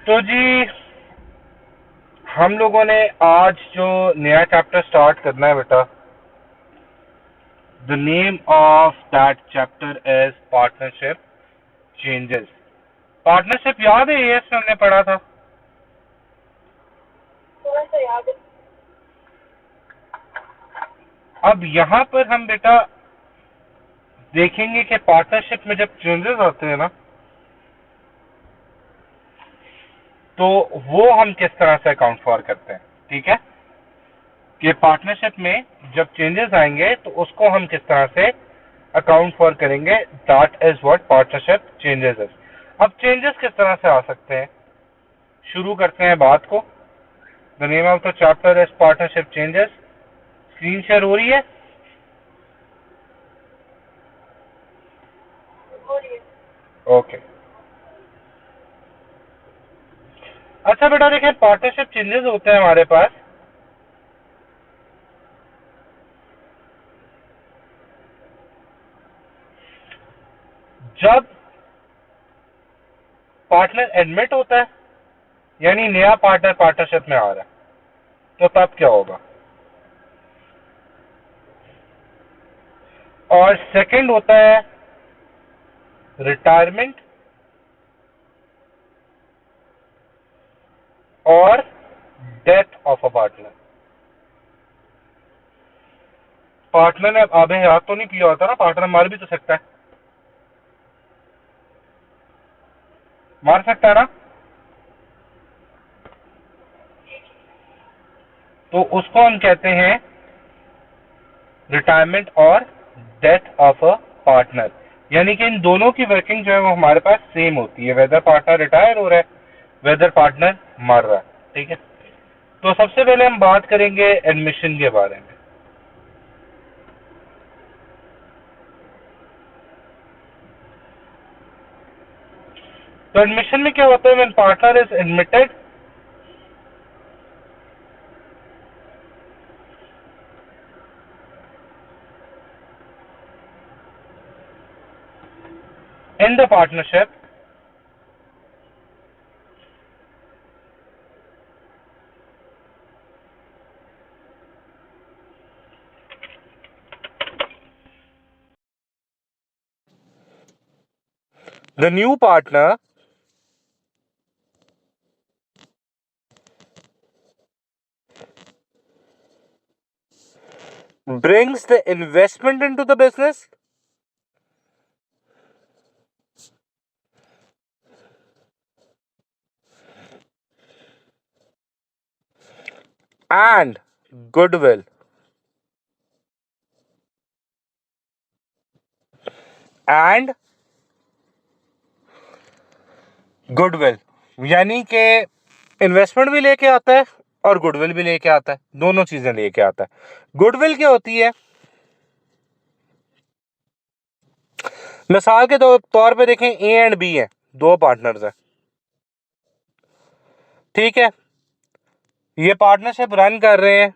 तो जी, हम लोगों ने आज जो नया चैप्टर स्टार्ट करना है बेटा, the name of that chapter is partnership changes. Partnership याद है, ये हमने पढ़ा था। थोड़ा सा याद है। अब यहाँ पर हम बेटा देखेंगे कि पार्टनरशिप में जब चेंजेस आते हैं ना, तो वो हम किस तरह से अकाउंट फॉर करते हैं। ठीक है, कि पार्टनरशिप में जब चेंजेस आएंगे तो उसको हम किस तरह से अकाउंट फॉर करेंगे। That is what partnership changes is. अब चेंजेस किस तरह से आ सकते हैं, शुरू करते हैं बात को। The name of the chapter is partnership changes. Screen share हो रही है? हो रही है। ओके। अच्छा बेटा, देखें, पार्टनरशिप चेंजेस होते हैं हमारे पास जब पार्टनर एडमिट होता है, यानी नया पार्टनर पार्टनरशिप में आ रहा है, तो तब क्या होगा। और सेकंड होता है रिटायरमेंट और death of a partner. Partner ने आबे हयात तो नहीं पिया होता ना, पार्टनर मार भी तो सकता है, मार सकता है ना, तो उसको हम कहते हैं रिटायरमेंट और डेथ ऑफ अ पार्टनर। यानी कि इन दोनों की वर्किंग जो है वो हमारे पास सेम होती है, वेदर पार्टनर रिटायर हो रहा है, वेदर पार्टनर मर रहा है। ठीक है, तो सबसे पहले हम बात करेंगे एडमिशन के बारे में। तो एडमिशन में क्या होता है, when partner is admitted in the partnership, the new partner brings the investment into the business and goodwill. And goodwill, यानी कि इन्वेस्टमेंट भी लेके आता है और गुडविल भी लेके आता है, दोनों चीजें लेके आता है। गुडविल क्या होती है, मिसाल के तौर पे देखें, ए एंड बी है, दो पार्टनर्स हैं। ठीक है, ये पार्टनरशिप रन कर रहे हैं।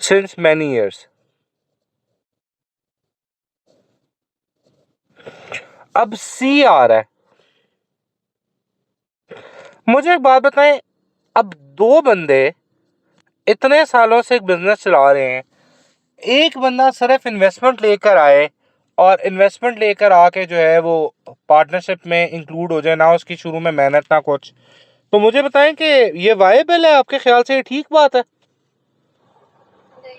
Since many years. अब सी आ रहा है। मुझे एक बात बताएं, अब दो बंदे इतने सालों से एक बिजनेस चला रहे हैं, एक बंदा सिर्फ इन्वेस्टमेंट लेकर आए और इन्वेस्टमेंट लेकर आके जो है वो पार्टनरशिप में इंक्लूड हो जाए, ना उसकी शुरू में मेहनत ना कुछ, तो मुझे बताएं कि ये वायबल है, आपके ख्याल से ये ठीक बात है? नहीं।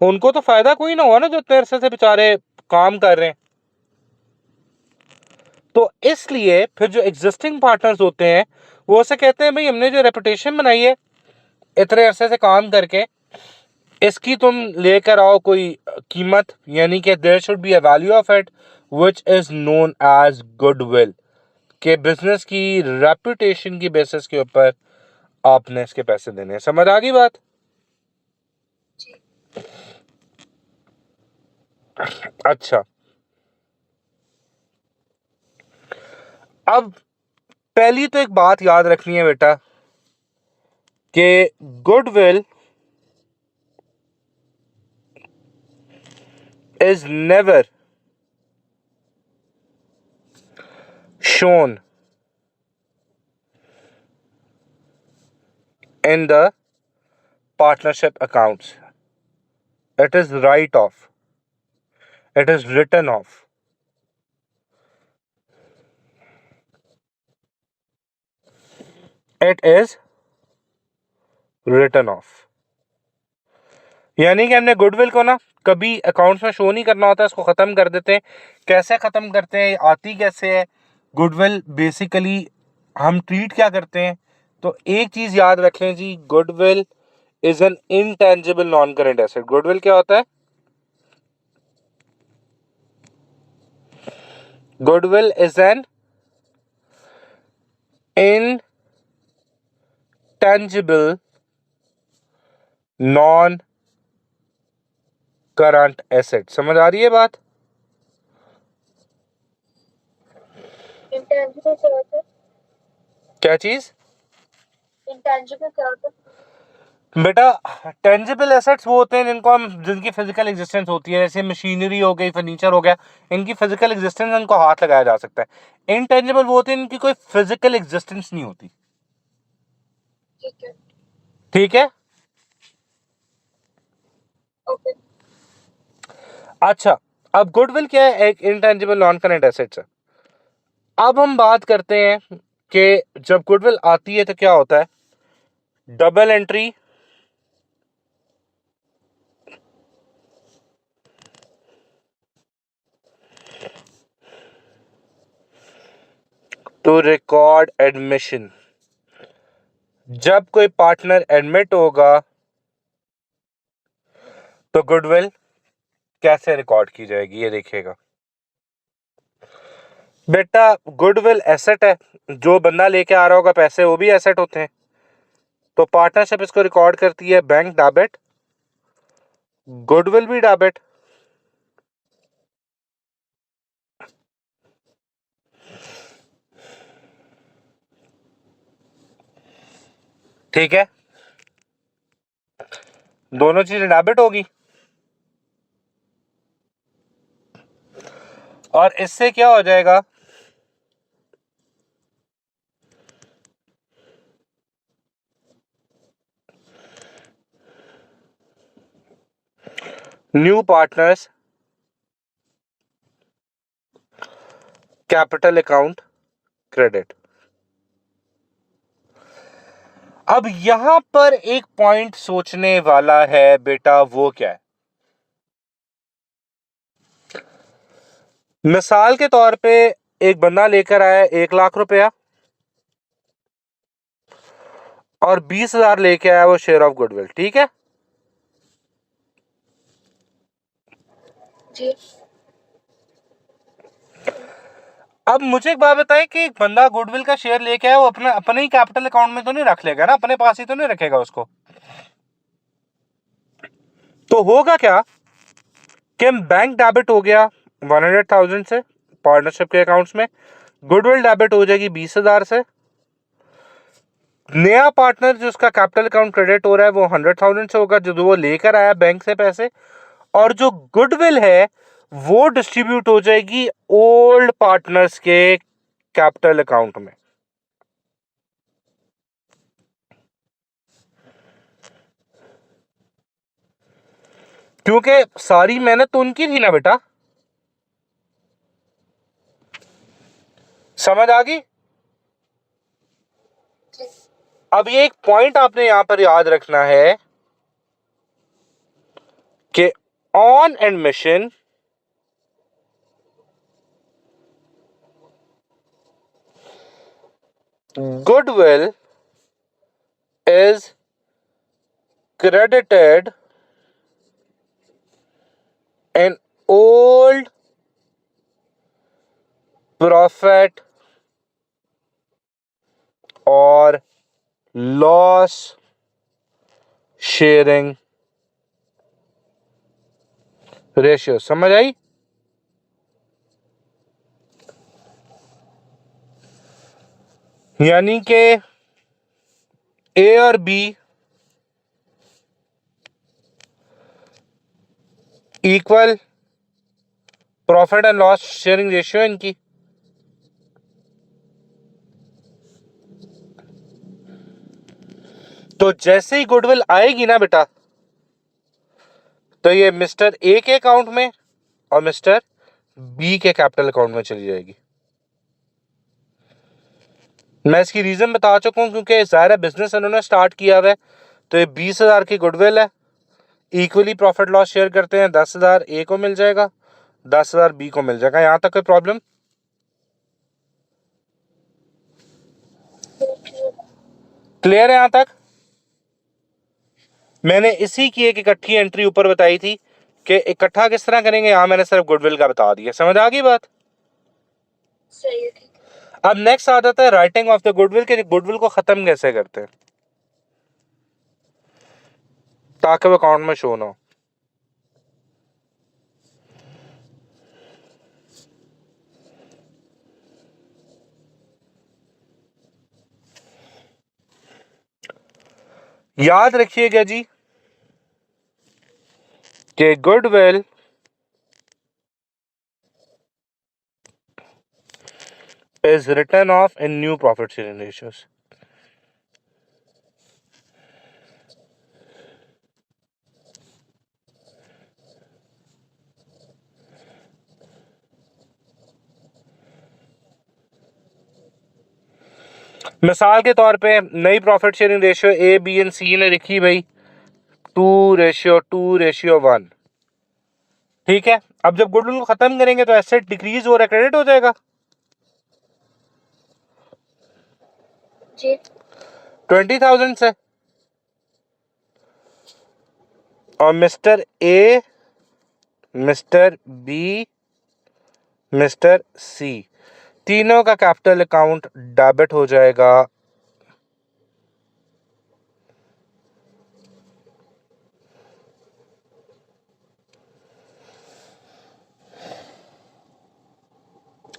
उनको तो फायदा कोई ना हुआ ना, जो इतने अरसे से बेचारे काम कर रहे हैं। तो इसलिए फिर जो एग्जिस्टिंग पार्टनर्स होते हैं वो उसे कहते हैं, भाई हमने जो रेपुटेशन बनाई है इतने अरसे से काम करके, इसकी तुम लेकर आओ कोई कीमत, यानी कि there should be a value of it which is known as goodwill, के बिजनेस की रेपुटेशन की बेसिस के ऊपर आपने इसके पैसे देने हैं। समझ आ गई बात? जी। अच्छा, अब पहली तो एक बात याद रखनी है बेटा कि goodwill is never shown in the partnership accounts. It is write off. It is written off. It is written off. यानी कि हमने गुडविल को ना कभी अकाउंट्स में शो नहीं करना होता, इसको ख़त्म कर देते हैं। कैसे ख़त्म करते हैं, आती कैसे है गुडविल, बेसिकली हम ट्रीट क्या करते हैं? तो एक चीज़ याद रखें जी, goodwill is an intangible non current asset. Goodwill क्या होता है? Goodwill is an intangible non current asset. समझ आ रही है बात? इंटेंजिबल क्या होता है? क्या चीज इंटेंजिबल क्या होता है? बेटा? टेंजिबल एसेट्स वो होते हैं जिनकी फिजिकल एग्जिस्टेंस होती है, जैसे मशीनरी हो गई, फर्नीचर हो गया, इनकी फिजिकल एग्जिस्टेंस, इनको हाथ लगाया जा सकता है। इनटेंजिबल वो होते हैं इनकी कोई फिजिकल एग्जिस्टेंस नहीं होती। ठीक है, ठीक है, ओके। अच्छा, अब गुडविल क्या है? एक इनटेंजिबल नॉन करंट एसेट्स है। अब हम बात करते हैं कि जब गुडविल आती है तो क्या होता है? Double entry to record admission. जब कोई पार्टनर एडमिट होगा तो गुडविल कैसे रिकॉर्ड की जाएगी, ये देखिएगा बेटा। गुडविल एसेट है, जो बंदा लेके आ रहा होगा पैसे वो भी एसेट होते हैं। तो पार्टनरशिप इसको रिकॉर्ड करती है बैंक डेबिट, गुडविल भी डेबिट। ठीक है, दोनों चीजें डेबिट होगी। और इससे क्या हो जाएगा? New partners capital account credit. अब यहां पर एक पॉइंट सोचने वाला है बेटा, वो क्या है? मिसाल के तौर पे एक बंदा लेकर आया 1 लाख रुपया और 20,000 लेके आया वो शेयर ऑफ गुडविल। ठीक है, जी। अब मुझे एक बात बताएं कि एक बंदा गुडविल का शेयर लेके आया, वो अपने ही कैपिटल अकाउंट में तो नहीं रख लेगा ना, अपने पास ही तो नहीं रखेगा उसको। तो होगा क्या कि बैंक डेबिट हो गया 100,000 से पार्टनरशिप के अकाउंट्स में, गुडविल डेबिट हो जाएगी 20,000 से, नया पार्टनर जो उसका कैपिटल अकाउंट क्रेडिट हो रहा है वो 100,000 से होगा, जो वो लेकर आया बैंक से पैसे, और जो गुडविल है वो डिस्ट्रीब्यूट हो जाएगी ओल्ड पार्टनर्स के कैपिटल अकाउंट में। क्योंकि सारी मेहनत तो उनकी थी ना बेटा। समझ आ गई? अब ये एक पॉइंट आपने यहां पर याद रखना है कि on admission goodwill is credited in old profit or loss sharing ratio। समझ आई? यानी कि ए और B equal profit and loss sharing ratio इनकी। तो जैसे ही गुडविल आएगी ना बेटा, तो ये मिस्टर ए के अकाउंट में और मिस्टर बी के कैपिटल अकाउंट में चली जाएगी। मैं इसकी रीजन बता चुका हूं, क्योंकि ज़ाहिर है बिजनेस इन्होंने स्टार्ट किया हुआ है, तो ये 20,000 की गुडविल है, इक्वली प्रॉफिट लॉस शेयर करते हैं, 10,000 ए को मिल जाएगा, 10,000 बी को मिल जाएगा। यहां तक कोई प्रॉब्लम? क्लियर है यहां तक? मैंने इसी की एक इकट्ठी एंट्री ऊपर बताई थी कि इकट्ठा किस तरह करेंगे, यहां मैंने सिर्फ गुडविल का बता दिया। समझ आ गई बात? सही है, ठीक है। अब नेक्स्ट आ जाता है राइटिंग ऑफ द गुडविल के गुडविल को खत्म कैसे करते हैं ताकि वो अकाउंट में शो ना हो। याद रखिएगा जी कि goodwill is written off in new profit sharing ratios. मिसाल के तौर पे नई profit sharing ratio A B and C ने लिखी भाई 2:1। ठीक है, अब जब गुडविल को खत्म करेंगे तो एसेट डिक्रीज हो रहा है, क्रेडिट हो जाएगा जी 20,000 से। और mister A, mister B, mister C तीनों का कैपिटल अकाउंट डेबिट हो जाएगा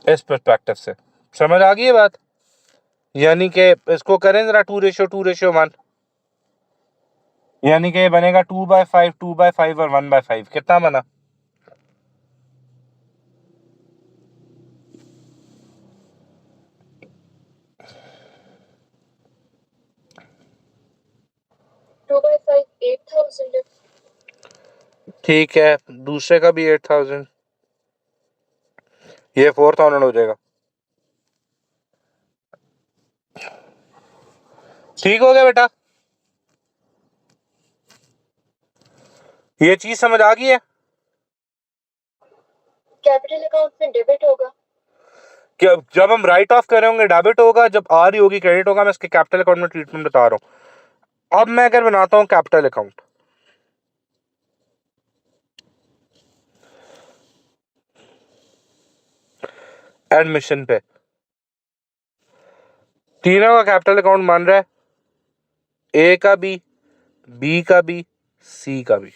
इस पर्सपेक्टिव से। समझ आ गई है बात? यानी कि इसको करें जरा 2:1, यानी कि बनेगा 2/5, 2/5 और 1/5। कितना बना? 2/5 8,000 है। ठीक है, दूसरे का भी 8,000, ये 4,000 हो जाएगा। ठीक हो गया बेटा? ये चीज समझ आ गई है? कैपिटल अकाउंट में डेबिट होगा। कि जब हम राइट ऑफ कर रहे होंगे डेबिट होगा, जब आ रही होगी क्रेडिट होगा। मैं इसके कैपिटल अकाउंट में ट्रीटमेंट बता रहा हूं। अब मैं अगर बनाता हूं कैपिटल अकाउंट, एडमिशन पे तीनों का कैपिटल अकाउंट मान रहा है, ए का भी, बी का भी, सी का भी।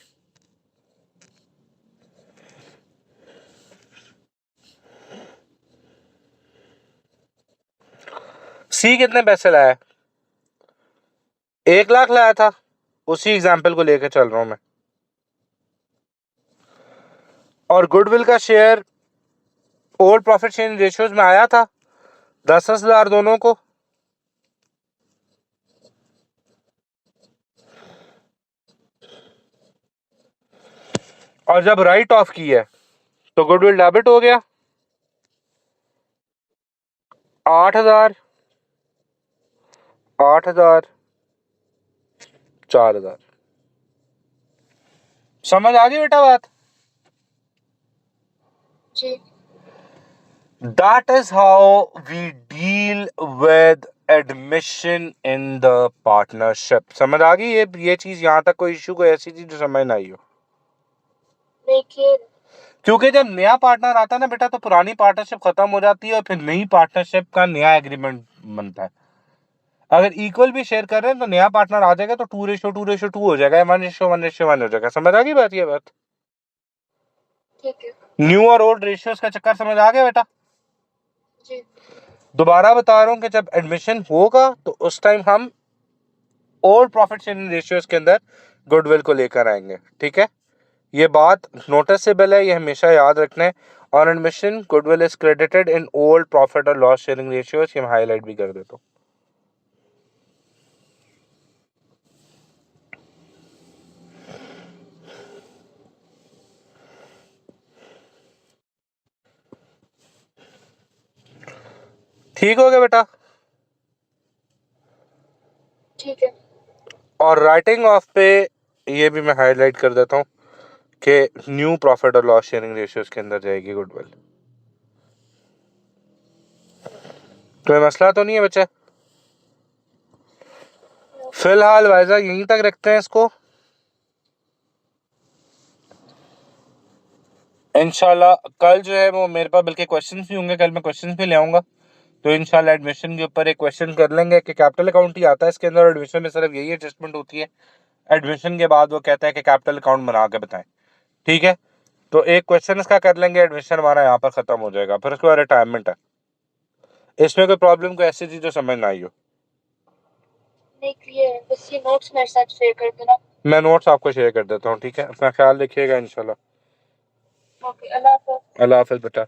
सी कितने पैसे लाया? 1 लाख लाया था। उसी एग्जाम्पल को लेकर चल रहा हूं मैं। और गुडविल का share old profit sharing ratios में आया था 10,000 दोनों को। और जब राइट ऑफ की है तो गुडविल डेबिट हो गया 8,000, 8,000, 4,000। समझ आ गई बेटा बात? जी That is how we deal with admission in the partnership. समझ आ गई? ये चीज यहां तक कोई इश्यू, कोई ऐसी चीज जो समझ ना आई हो? देखिए, क्योंकि जब नया पार्टनर आता है ना बेटा, तो पुरानी पार्टनरशिप खत्म हो जाती है और फिर नई पार्टनरशिप का नया एग्रीमेंट बनता है। अगर इक्वल भी शेयर कर रहे हैं तो नया पार्टनर आ जाएगा तो 2:2:2 हो जाएगा, 1:1:1 हो जाएगा। समझ आ गई बात? ये बात ठीक है। न्यू और ओल्ड रेशियोज का चक्कर समझ आ गया बेटा? जी दोबारा बता रहा हूँ कि जब एडमिशन होगा तो उस टाइम हम ओल्ड प्रॉफिट शेयरिंग रेशियोज के अंदर गुडविल को लेकर आएंगे, ठीक है। ये बात नोटिसेबल है, ये हमेशा याद रखना है। On admission goodwill is credited in old profit और लॉस शेयरिंग रेशियोज, ये मैं हाईलाइट भी कर देता हूँ। ठीक हो गया बेटा? ठीक है। और राइटिंग ऑफ पे ये भी मैं हाईलाइट कर देता हूँ कि न्यू प्रॉफिट और लॉस शेयरिंग रेशियोज के अंदर जाएगी गुडविल। कोई मसला तो नहीं है बच्चा? फिलहाल वाइजा यहीं तक रखते हैं इसको। इंशाल्लाह कल जो है वो मेरे पास बल्कि क्वेश्चंस भी होंगे, कल मैं क्वेश्चंस भी ले आऊंगा, तो इंशाल्लाह एडमिशन के ऊपर एक क्वेश्चन कर लेंगे कि कैपिटल अकाउंट ही आता है इसके अंदर, एडमिशन में सिर्फ यही एडजस्टमेंट होती है। एडमिशन के बाद वो कहता है कि कैपिटल अकाउंट बना के बताएं, ठीक है। तो एक क्वेश्चन इसका कर लेंगे, एडमिशन हमारा यहाँ पर खत्म हो जाएगा, फिर उसके बाद रिटायरमेंट है। इसमें कोई प्रॉब्लम, कोई ऐसी चीज जो समझ ना आई हो? नहीं, क्लियर है। बस ये नोट्स मेरे साथ शेयर कर देना। मैं नोट्स आपको शेयर कर देता हूँ, ठीक है। अपना ख्याल रखिएगा इंशाल्लाह। ओके, अल्लाह हाफ़िज़। अल्लाह हाफिज बेटा।